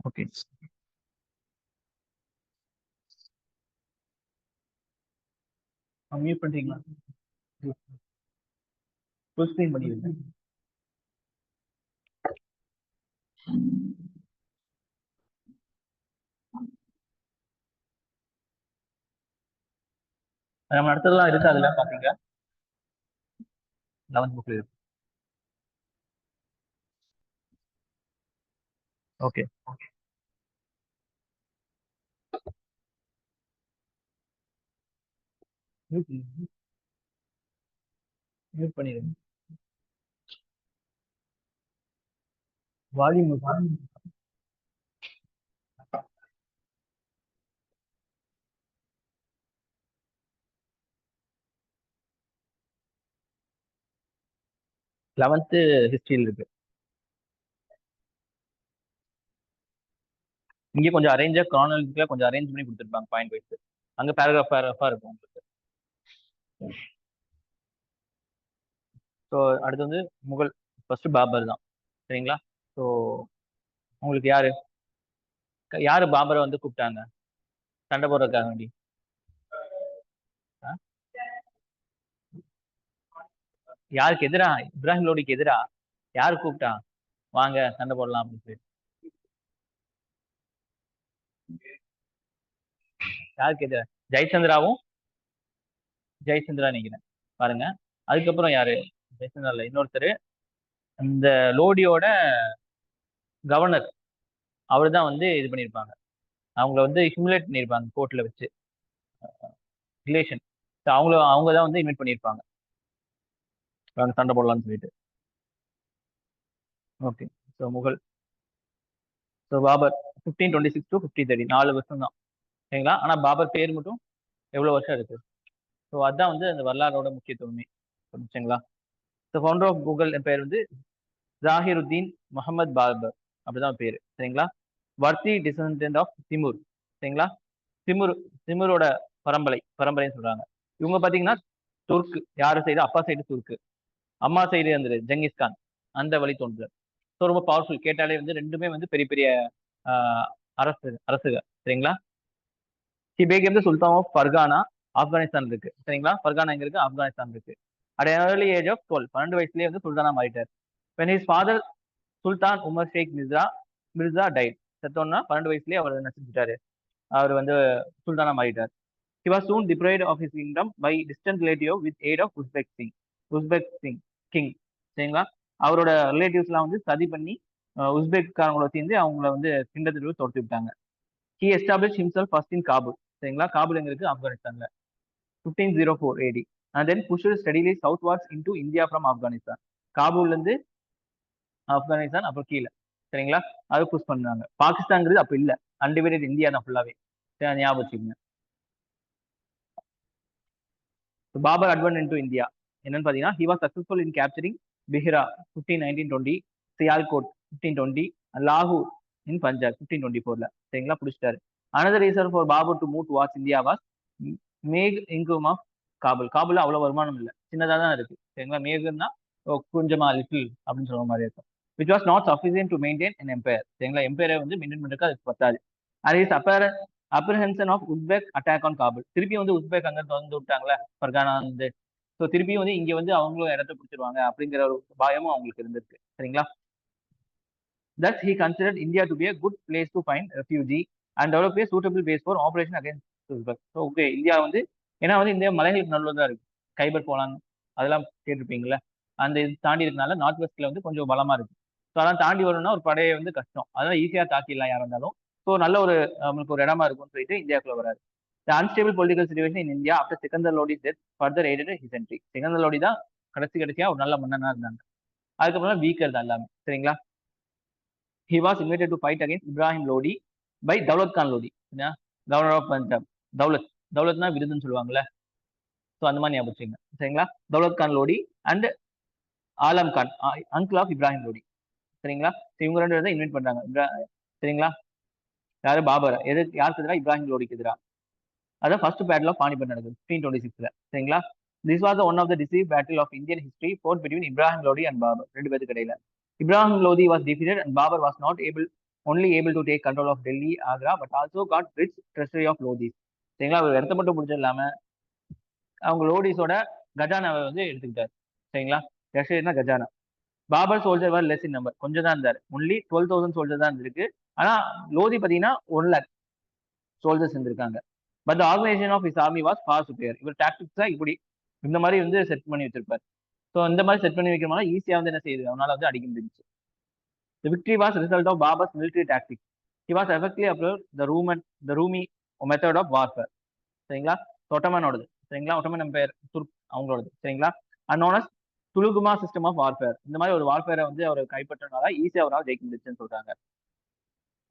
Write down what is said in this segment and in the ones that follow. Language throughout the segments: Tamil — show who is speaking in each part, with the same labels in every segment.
Speaker 1: ஓகே. மியூட் பண்றீங்களா? ஃபுல் ஸ்க்ரீன் பண்ணிடுங்க. நம்ம அடுத்ததெல்லாம் இருக்கு, அதெல்லாம் பாத்தீங்க 11th புக்ல இருக்கு. ஓகே. மியூட் பண்ணிடுங்க. வால்யூம் 11th ஹிஸ்டரியில் இருக்கு. இங்க கொஞ்சம் அரேஞ்சா கிரானாலஜிக்கலா கொஞ்சம் அரேஞ்ச் பண்ணி கொடுத்துருப்பாங்க பாயிண்ட் வைஸ். அங்க பேராகிராஃபா இருக்கும் உங்களுக்கு. ஸோ அடுத்து வந்து முகல், ஃபர்ஸ்ட் பாபர் தான். சரிங்களா? ஸோ உங்களுக்கு யாரு பாபரை வந்து கூப்பிட்டாங்க சண்டை போடுறதுக்காக வேண்டி? யாருக்கு எதிரா? இப்ராஹிம் லோடிக்கு எதிரா யாரு கூப்பிட்டா வாங்க சண்டை போடலாம் அப்படின்னு சொல்லி? யாருக்கு எதிரா? ஜெயச்சந்திராவும் ஜெயச்சந்திரா நினைக்கிறேன் பாருங்க. அதுக்கப்புறம் யாரு? ஜெயச்சந்திரா இல்ல, இன்னொருத்தர் இந்த லோடியோட கவர்னர். அவர் தான் வந்து இது பண்ணியிருப்பாங்க, அவங்கள வந்து ஹியூமிலேட் பண்ணியிருப்பாங்க கோர்ட்ல வச்சு, ரிலேஷன். அவங்க தான் வந்து இன்வைட் பண்ணியிருப்பாங்க அவங்க சண்டை போடலாம்னு சொல்லிட்டு. Okay. So Mughal, so Babur 1526 to 1530 4 வருஷம் தான். சரிங்களா? ஆனா பாபர் பேர் மட்டும் எவ்வளவு வருஷம் இருக்கு. ஸோ அதுதான் வந்து அந்த வரலாறோட முக்கியத்துவமே. புரிஞ்சுங்களா? ஸோ ஃபவுண்டர் ஆஃப் முகல் பேர் வந்து ஜாஹிருத்தீன் முகமது பாபர், அப்படிதான் பேரு. சரிங்களா? வர்த்தி டிசன்டன்ட் ஆஃப் திமுர். சரிங்களா? திமுர், திமுரோட பரம்பரைன்னு சொல்றாங்க. இவங்க பாத்தீங்கன்னா துர்க்கு. யாரு சைடு? அப்பா சைடு துர்க்கு, அம்மா சைடு அந்த ஜெங்கிஸ்கான், அந்த வழி தோன்றுறார். ஸோ ரொம்ப பவர்ஃபுல். கேட்டாலே வந்து ரெண்டுமே வந்து பெரிய பெரிய அரசுக. சரிங்களா? He became the sultan of Fergana, Afghanistan இருக்கு. சரிங்களா? ஃபர்கானா எங்க இருக்கு? ஆப்கானிஸ்தான் இருக்கு. அட் ஏர்லி ஏஜ் ஆஃப் 12 வயசுலயே வந்து சுல்தானா மாறிட்டார். when his father sultan Umar Sheikh Mirza died, செத்தோன்னா 12 வயசுலயே அவர் நசிச்சிட்டாரு. அவர் வந்து சுல்தானா மாறிட்டார். He was soon deprived of his kingdom by distant relative with aid of Uzbek Singh king. சரிங்களா? அவரோட ரிலேட்டிவ்ஸ்லாம் வந்து சதி பண்ணி உஸ்பெக்காரங்களோட சேர்ந்து அவங்கள வந்து கிண்டத்திற்கு தோற்று விட்டாங்க. He established himself first in Kabul. சரிங்களா? காபூல் எங்க இருக்கு? ஆப்கானிஸ்தான்ல. 1504 AD and then pushed steadily southwards into India from Afghanistan. காபூல்ல இருந்து ஆப்கானிஸ்தான், அப்புறம் கீழே. சரிங்களா? அது புஷ் பண்ணாங்க. பாகிஸ்தான்ங்கிறது அப்ப இல்ல, அன்டிவைடட் இந்தியா தான் ஃபுல்லாவே. ஞாபகம் வச்சுக்கோங்க. பாபர் அட்வன்ட் இன்டு இந்தியா என்னன்னு பாத்தீங்கன்னா, he was successful in capturing பிஹ்ரா 1519-20, Sialkot 1520, லாகூர் இன் பஞ்சாப் 1524ல. சரிங்களா? பிடிச்சிட்டாரு. Another reason for Babur to move towards India was meagre income of Kabul. காபூல்ல அவ்வளவு வருமானம் இல்லை, சின்னதா தான் இருக்கு. சரிங்களா? மேகுன்னா கொஞ்சமா, லிட்டில் அப்படின்னு சொல்ற மாதிரி இருக்கும். Which was not sufficient to maintain an empire. சரிங்களா? எம்பையரை வந்து மெயின்டைன் பண்றதுக்கு அதுக்கு பத்தாது. அது is apprehension of Uzbek attack on Kabul. திருப்பி வந்து உஸ்பெக் அங்க வந்து விட்டாங்களே ஃபர்கானா வந்து, ஸோ திருப்பியும் வந்து இங்க வந்து அவங்களும் இடத்த பிடிச்சிருவாங்க அப்படிங்கிற ஒரு பயமும் அவங்களுக்கு இருந்திருக்கு. சரிங்களா? Thus he considered India to be a good place to find refugee and develop a suitable base for operation against Uzbek. So okay, India வந்து ஏன்னா வந்து இந்தியா மலைகளுக்கு நடுவில் தான் இருக்கு. கைபர் போலான் அதெல்லாம் கேட்டிருப்பீங்களா? அந்த இது தாண்டி இருக்கனால நார்த் வெஸ்ட்ல வந்து கொஞ்சம் பலமா இருக்கு. ஸோ அதெல்லாம் தாண்டி வரணும்னா ஒரு படையை வந்து கஷ்டம். அதனால ஈஸியா தாக்கிடலாம் யாரா இருந்தாலும். ஸோ நல்ல ஒரு நம்மளுக்கு ஒரு இடமா இருக்கும்னு சொல்லிட்டு இந்தியாவுக்குள்ள வராரு. The unstable political situation in India after Sikandar Lodi's death further aided his entry. Sikandar Lodi தான் கடைசியா ஒரு நல்ல மன்னனா இருந்தாங்க. அதுக்கப்புறம் வீக்கர் தான் எல்லாமே. சரிங்களா? He was invited to fight against Ibrahim Lodi by Daulat Khan Lodi, governor of Punjab. தௌலத்னா விருதுன்னு சொல்லுவாங்கல்ல, ஸோ அந்த மாதிரி ஞாபகம் வச்சுங்க. சரிங்களா? Daulat Khan Lodi and Alam Khan, uncle of Ibrahim Lodi. சரிங்களா? இவங்க ரெண்டு பேரும் இன்வைட் பண்றாங்க. சரிங்களா? யாரு? பாபர். யாருக்கு எதிராக? இப்ராஹிம் லோடிக்கு எதிராக. அதான் ஃபர்ஸ்ட் பேட்டில் ஆஃப் பானிபட் நடக்குது 1526ல. சரிங்களா? This was one of the decisive battle of Indian history, fought between Ibrahim Lodi and Babur, ரெண்டு பேருக்கு இடையில. Ibrahim Lodi was defeated and Babur was not able only able to take control of Delhi, Agra, but also got rich treasury of Lodhis. சரிங்களா? அவர் இடத்த மட்டும் பிடிச்சது இல்லாம அவங்க லோடிஸோட கஜானாவை வந்து எடுத்துக்கிட்டாரு. சரிங்களா? treasuryனா கஜானா. Babur soldier were less in number, கொஞ்சம் தான் இருந்தாரு. ஒன்லி 12,000 சோல்ஜர் தான் இருந்திருக்கு. ஆனா லோதி பாத்தீங்கன்னா 1 lakh சோல்ஜர்ஸ் இருந்திருக்காங்க. But the organisation of his army was far superior. இவர் டாக்டிக்ஸா இப்படி இந்த மாதிரி வந்து செட் பண்ணி வச்சிருப்பாரு. ஸோ இந்த மாதிரி செட் பண்ணி வைக்கிறனால ஈஸியா வந்து என்ன செய்யுது, அவனால வந்து அடிக்க முடிஞ்சுச்சு. The victory was a result of Babar's military tactics. He was effectively applied the Rumi method of warfare. சரிங்களா? ஒட்டமனோடது. சரிங்களா? ஒட்டமன் எம்பையர் துர்க் அவங்களோடது. சரிங்களா? And known as tulughma system of warfare. இந்த மாதிரி ஒரு வார்ஃபேரை வந்து அவர் கைப்பற்றனால ஈஸியா அவரால் ஜெயிக்க முடிச்சுன்னு சொல்றாங்க.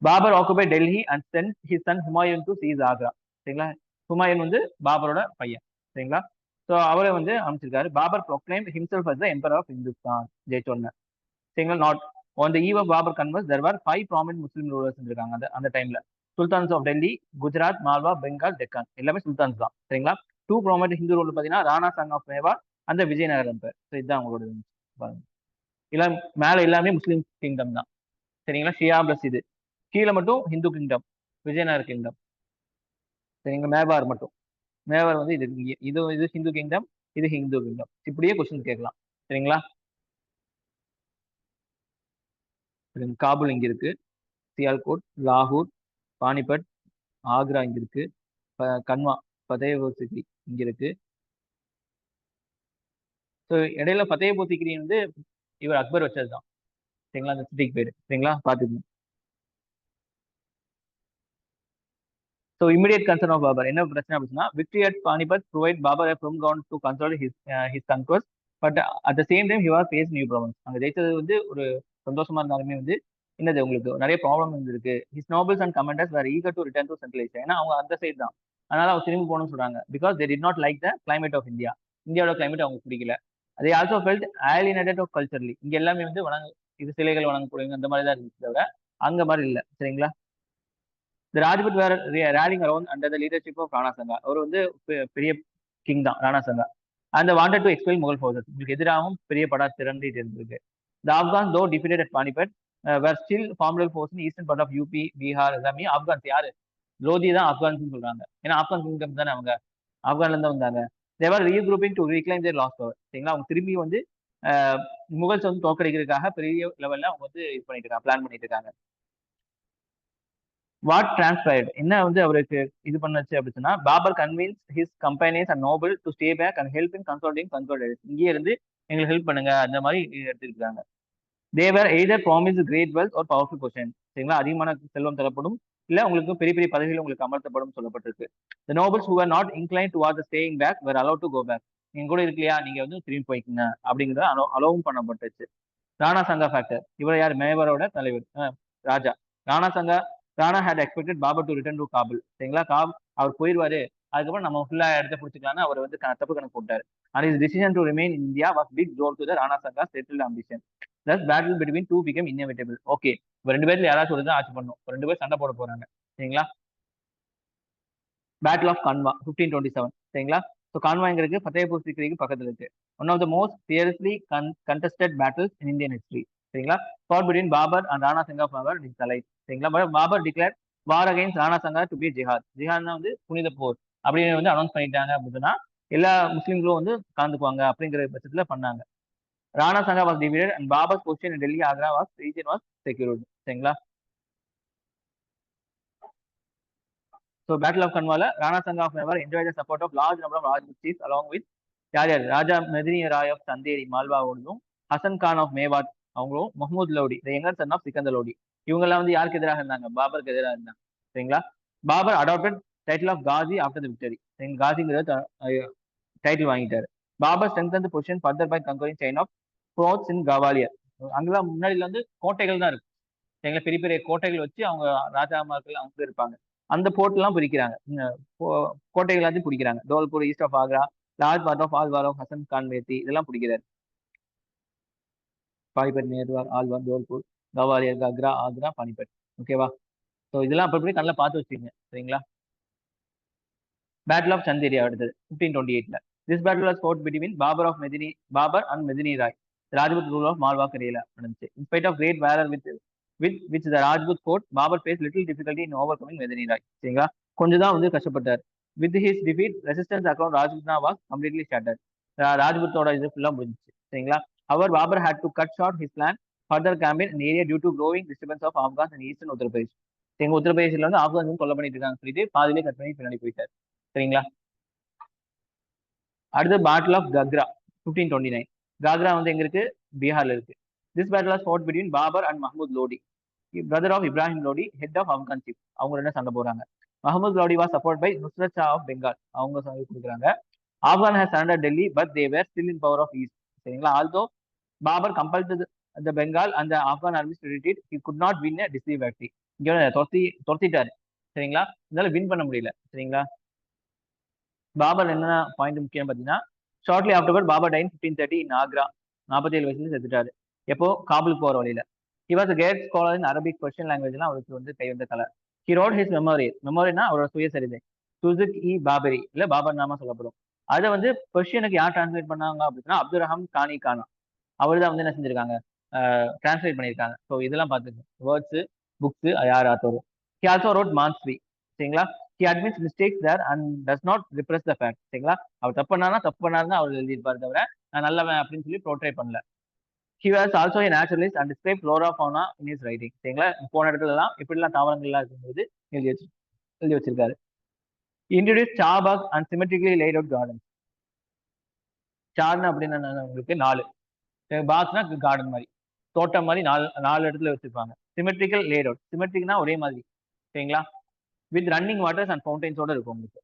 Speaker 1: Babur occupy Delhi and sent his son Humayun to seize Agra. சரிங்களா? ஹுமாயூன் வந்து பாபரோட பையன். சரிங்களா? ஸோ அவரை வந்து அமைச்சிருக்காரு. Babur proclaim himself as the emperor of Hindustan. ஜெயிச்சோன்னு. சரிங்களா? Not on the eve of Babur converse, there were 5 prominent Muslim rulers இருக்காங்க அந்த டைம்ல. சுல்தான்ஸ் ஆஃப் டெல்லி, குஜராத், மால்வா, பெங்கால், டெக்கான் எல்லாமே சுல்தான்ஸ் தான். சரிங்களா? 2 ப்ராமினன்ட் ஹிந்து ரூலர் பாத்தீங்கன்னா ராணா சங் ஆஃப் மேவார் அந்த விஜயநகரம் பேர். ஸோ இதுதான் அவங்களோட பாருங்க. இல்ல மேல எல்லாமே முஸ்லீம் கிங்டம் தான். சரிங்களா? ஷியா பிளஸ் இது கீழே மட்டும் ஹிந்து கிங்டம், விஜயநகர் கிங்டம். சரிங்களா? மேவார் மட்டும். மேவார் வந்து இது இது ஹிந்து கிங்டம், இது ஹிந்து கிங்டம். இப்படியே கொஸ்டின் கேட்கலாம். சரிங்களா? காபூல் இங்க இருக்கு, சியால்கோட், லாகூர், பானிபட், ஆக்ரா இங்க இருக்கு, கன்வா, ஃபதேபூர் சிக்ரி இங்க இருக்கு. ஸோ இடையில ஃபதேபூர் சிக்ரி வந்து இவர் அக்பர் வச்சதுதான். சரிங்களா? அந்த சிட்டிக்கு பேரு. சரிங்களா? பாத்துக்கணும். So immediate concern of Babur என்ன பிரச்சனை அப்படின்னா, victory at Panipat provide Babur from ground to console his conquest, but at the same time he was face new problems. அங்க ஜெயிச்சது வந்து ஒரு சந்தோஷமா இருந்தாலுமே வந்து என்னது உங்களுக்கு நிறைய ப்ராப்ளம் இருந்திருக்கு. His nobles and commanders were eager to return to centralise. ஏன்னா அவங்க அந்த சைடு தான், அதனால அவங்க திரும்பி போகணும்னு சொல்றாங்க. Because they did not like the climate of India. இந்தியாவோட கிளைமேட் அவங்க பிடிக்கல. அதே also felt alienated of culturally. இங்க எல்லாமே வந்து இது சிலைகள் வணங்கக்கூடிய அந்த மாதிரி தான் இருந்துச்சு தவிர அங்க மாதிரி இல்லை. சரிங்களா? The Rajput were rallying around under the leadership of Rana Sanga. அவர் வந்து பெரிய கிங் தான் ராணா சங்கா. And they wanted to expel Mughal forces. இதுக்கு எதிராகவும் பெரிய படா திரண்டிட்டு இருந்திருக்கு. The Afghans, though defeated at Panipat, were still formidable force in the eastern part of UP, Bihar எல்லாமே. ஆப்கான்ஸ் யாரு? லோதி தான் ஆப்கான்ஸ் சொல்றாங்க. ஏன்னா ஆப்கான் கிங்டம் தானே அவங்க, ஆப்கான்ல இருந்து வந்தாங்க. They were regrouping to reclaim their lost power. சரிங்களா? அவங்க திரும்பி வந்து முகல்ஸ் வந்து தோக்கடிக்கிறதுக்காக பெரிய லெவல்ல அவங்க வந்து இது பண்ணிட்டு இருக்காங்க, பிளான் பண்ணிட்டு இருக்காங்க. வாட் டிரான்ஸ்பயர்ட் என்ன வந்து அவருக்கு இது பண்ணுச்சு அப்படின்னா, Babur convince his companies and noble to stay back and help in consulting control. இங்கே இருந்து எங்களுக்கு ஹெல்ப் பண்ணுங்க அந்த மாதிரி எடுத்துருக்காங்க. They were either promise great wealth ஒரு பவர்ஃபுல் பொசிஷன். சரிங்களா? அதிகமான செல்வம் தரப்படும், இல்ல உங்களுக்கு பெரிய பெரிய பதவிகள் உங்களுக்கு அமர்த்தப்படும் சொல்லப்பட்டிருக்கு. The nobles who were not inclined towards the staying back were allowed to go back. நீங்க கூட இருக்கலையா, நீங்க வந்து திரும்பி போய்க்குங்க அப்படிங்கிறத அலோவும் பண்ணப்பட்டுச்சு. ராணா சங்கா ஃபேக்டர், இவர் யார்? மேவரோட தலைவர், ராஜா Rana Sanga. Rana had expected Babur to return to Kabul. சரிங்களா? அவர் போயிடுவாரு, அதுக்கப்புறம் நம்ம ஃபுல்லா இடத்த பிடிச்சிக்கலாம்னு அவர் வந்து தப்பு கணக்கு போட்டாரு. And his decision to remain in India was big blow to the Rana Sanga's settled ambition. Thus battle between two became inevitable. Okay, இப்போ 2 பேர்ல யாராச்சும் ஒரு தான் ஆட்சி பண்ணும், 2 பேர் சண்டை போட போறாங்க. சரிங்களா? Battle of Khanwa 1527. சரிங்களா? ஸோ கான்வாங்கிறது ஃபத்தேபூர் சிக்ரிக்கு பக்கத்துல இருக்கு. One of the most fiercely contested battles in Indian history. சரிங்களா? Fought between Babur and Rana Sanga for his life. சரிங்களா? Babur declare war against Rana Sanga to be jihad. ஜிஹாத்னா வந்து புனித போர் அப்படின்னு வந்து அனௌன்ஸ் பண்ணிட்டாங்க. அப்படின்னா எல்லா முஸ்லீம்களும் வந்து கலந்துக்குவாங்க அப்படிங்கிற பட்சத்துல பண்ணாங்க. Rana Sanga was divided and Babur's position in Delhi Agra was region was secured. சரிங்களா? So Battle of Kanwala, Rana Sangha of Mewar enjoyed the support of large number of Rajput chiefs along with Raja Medini Rai of Chanderi, Malwa ஓடுதும், ஹசன் கான் ஆஃப் மேவாட் அவங்களும், Muhammad Lodi the younger son of Sikandar Lodi, இவங்கெல்லாம் வந்து யாருக்கு எதிராக இருந்தாங்க? பாபருக்கு எதிராக இருந்தாங்க. சரிங்களா? Babur adopted title of Ghazi after the victory. காசிங்கிறது டைட்டில் வாங்கிட்டாரு. Babur strengthen the position further by conquering chain of forts in Gwalior. அங்கெல்லாம் முன்னாடில வந்து கோட்டைகள் தான் இருக்கு. சரிங்களா? பெரிய பெரிய கோட்டைகள் வச்சு அவங்க ராஜாமார்கள் அவங்க இருப்பாங்க. அந்த போர்ட் எல்லாம் பிரிக்கிறாங்க, கோட்டைகள் எல்லாத்தையும் பிடிக்கிறாங்க. Dholpur, east of Agra, large part of Alwar of Hasan Khan Mewati இதெல்லாம் பிடிக்கிறாரு. பானிபட், மேர்வார், ஆல்வார், தோல்பூர், கவாலியர், கக்ரா, ஆக்ரா, பானிபட். ஓகேவா? ஸோ இதெல்லாம் அப்படி நல்லா பார்த்து வச்சுக்கோங்க. சரிங்களா? பேட்டில் ஆஃப் சந்தேரியா அடுத்தது 1528. This battle was fought between Babur and Medini Rai, Rajput rule of Malwa கரேலா நடந்துச்சு. In spite of great valour with with which the Rajput court Babur faced little difficulty in overcoming Medini Rai. சரிங்களா கொஞ்சம் தான் வந்து கஷ்டப்பட்டார். With his defeat, resistance across Rajputana was completely shattered. ராஜ்புத்தோட இது ஃபுல்லா முடிஞ்சிச்சு. சரிங்களா However, Babur had to cut short his plan further campaign in area due to growing disturbance of Afghans in eastern Uttar Pradesh. எங்க உத்தரப்பிரதேசில வந்து ஆப்கான்ஸ் கொலை பண்ணிட்டு இருக்காங்க சொல்லிட்டு பாதியிலே கட் பண்ணி பின்னாடி போயிட்டார். சரிங்களா அடுத்து பேட்டில் ஆஃப் கக்ரா 1529. காக்ரா வந்து எங்க இருக்கு? பீகார்ல இருக்கு. This battle was fought between Babur and Mahmud Lodi, brother of Ibrahim Lodi, head of Afghan chief. அவங்க ரெண்டு சண்டை போறாங்க. Mahmud Lodi was support by Nusrat Shah of Bengal, அவங்க கொடுக்குறாங்க. Afghan has surrender Delhi but they were still in power of east. சரிங்களா also Babur compelled the Bengal and the Afghan armies to retreat. He could not win a decisive victory. இங்க தொத்திட்டாரு. சரிங்களா இதனால வின் பண்ண முடியல. சரிங்களா பாபர் என்ன பாயிண்ட் முக்கியம் பார்த்தீங்கன்னா, ஷார்ட்லி ஆஃப்டர்வர்ட் பாபர் டைன் 1530 இன் ஆக்ரா. 47 வயசுல செத்துட்டாரு. எப்போ? காபுலுக்கு போற வழியில. He was a great scholar in Arabic, Persian languageலாம் அவருக்கு வந்து கை வந்த கலை. He wrote his memory. மெமோரினா அவரோட சுயசரிதை. சுசுக் இ பாபரி இல்ல பாபர் நாமா சொல்லப்படும். அதை வந்து பெர்ஷியனுக்கு யார் டிரான்ஸ்லேட் பண்ணாங்க அப்படின்னா அப்துல் ரஹம் கானி கானா. அவர் தான் வந்து என்ன செஞ்சிருக்காங்க? டிரான்ஸ்லேட் பண்ணியிருக்காங்க. ஸோ இதெல்லாம் பார்த்துக்கோங்க. வேர்ட்ஸ், புக்ஸ், யார் author. He also wrote Mansri. சரிங்களா he admits mistakes there and does not repress the fact. சரிங்களா அவர் தப்பு பண்ணாருன்னா அவர் எழுதியிருப்பாரு தவிர நான் நல்லவன் அப்படின்னு சொல்லி ப்ரோட்ரே பண்ணல. He was also a naturalist and described flora fauna in his writing. சரிங்களா போன இடத்துல எல்லாம் இப்படிலாம் தாவரங்கள்லாம் இருக்கும்போது எழுதி வச்சிருக்காரு. He introduced charbagh and symmetrically laid out gardens. சார்னு அப்படின்னு உங்களுக்கு 4, பாக்ஸ்னா கார்டன் மாதிரி, தோட்டம் மாதிரி 4 இடத்துல வச்சிருப்பாங்க. Symmetrical late out. சிமெட்ரிக்னா ஒரே மாதிரி. சரிங்களா வித் ரன்னிங் வாட்டர்ஸ் அண்ட் ஃபவுண்டைன்ஸோட இருக்கும் உங்களுக்கு.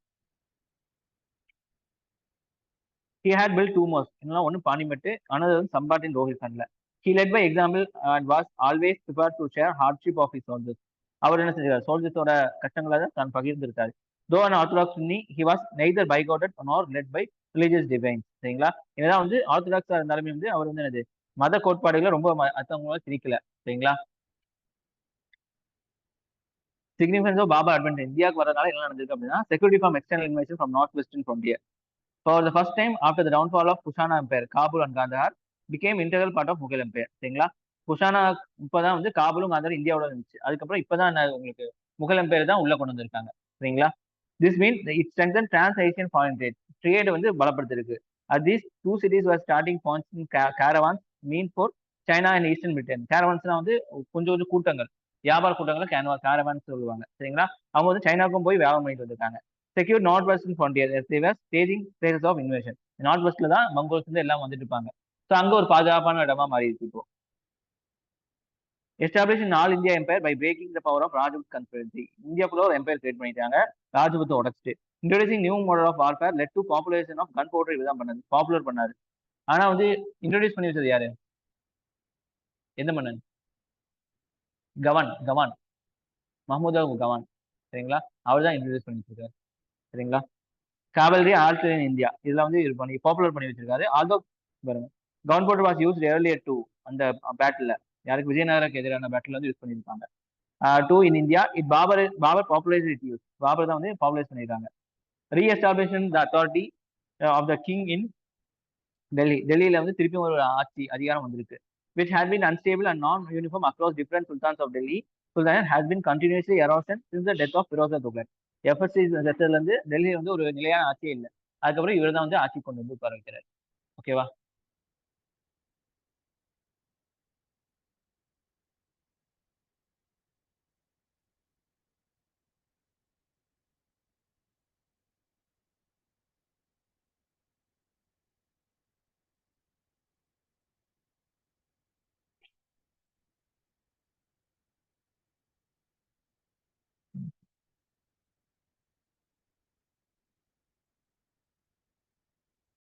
Speaker 1: He had built 2 mosques. இன்னும் ஒன்னு பானிமெட்டு, another one Sambat in Rohilkhandல. He led by example and was always prepared to share hardship of his soldiers. அவர் என்ன செஞ்சார்? சோல்ஜர்ஸோட கஷ்டங்களை தான் பகிர்ந்திருக்காரு. Though an Orthodox Sunni, he was neither bigoted nor led by religious divines. சரிங்களா என்னதான் வந்து ஆர்த்தடாக்ஸா இருந்தாலுமே வந்து அவர் வந்து என்னது மத கோட்பாடுகளை ரொம்ப மற்றவங்கள திணிக்கல. சரிங்களா சிக்னிஃபிகன்ஸ் ஆஃப் பாபர் அட்வென்ட் இந்தியாவுக்கு வரதுனால என்ன நடந்திருக்கு அப்படின்னா, security from external invasion from north western frontier. For the first time after the downfall of Kushana Empire, Kabul and Kandahar became integral part of Mughal Empire. சரிங்களா குஷானா இப்பதான் வந்து காபூலும் காந்தாரும் இந்தியாவோட இருந்துச்சு. அதுக்கப்புறம் இப்பதான் உங்களுக்கு முகல் எம்பையர் தான் உள்ள கொண்டு வந்திருக்காங்க. சரிங்களா this mean it strengthen trans Asian foreign trade வந்து பலப்படுத்திருக்கு. These 2 cities were starting points in caravans mean for China and Eastern Britain. Caravans வந்து கொஞ்சம் கூட்டங்கள், வியாபார கூட்டங்களை கேரவான்ஸ் சொல்லுவாங்க. சரிங்களா அவங்க வந்து சைனாவுக்கும் போய் வியாபாரம் பண்ணிட்டு வந்திருக்காங்க. Secure north western frontier staging places of invasion. North வெஸ்ட்ல தான் மங்கோல்ஸ் வந்து எல்லாம் வந்துட்டு இருப்பாங்க. ஸோ அங்க ஒரு பாதுகாப்பான இடமா மாறி இருக்கு இப்போ. Establish in all India empire by breaking the power of Rajput conspiracy. இந்தியாக்குள்ள ஒரு எம்பையர் கிரியேட் பண்ணிட்டாங்க, ராஜபுத்தை உடச்சிட்டு. Introducing new model of warfare led to population of gunpowder. இதுதான் பண்ணது, பாப்புலர் பண்ணாரு. ஆனா வந்து இன்ட்ரோடியூஸ் பண்ணி வச்சது யாரு? எந்த மன்னன்? கவான் மஹமூத் கவான். சரிங்களா அவர் தான் இன்ட்ரோடியூஸ் பண்ணி வச்சிருக்காரு. சரிங்களா காவல்ரி ஆல்சோ இன் இந்தியா இதுல வந்து இது பண்ணி பாப்புலர் பண்ணி வச்சிருக்காரு. ஆல்சோ பாருங்க gunpowder was used earlier to அந்த பேட்டில், யாருக்கு விஜயநகருக்கு எதிரான பேட்டில் வந்து யூஸ் பண்ணியிருக்காங்க. Too in India it Babur popularise it use. Babur தான் வந்து பாப்புலரைஸ் பண்ணியிருக்காங்க. Reestablishment the authority of the king in Delhi. டெல்லியில வந்து திருப்பியும் ஒரு ஆட்சி அதிகாரம் வந்திருக்கு. which had been unstable and non-uniform across different sultans of Delhi. Sultanate has been continuously erosion since the death of Firoz Shah Tughlaq. FSC செக்டர்ல இருந்து டெல்லி வந்து ஒரு நிலையான ஆட்சியே இல்லை. அதுக்கப்புறம் இவர் தான் வந்து ஆட்சி கொண்டு வந்து உட்கார வைக்கிறார். ஓகேவா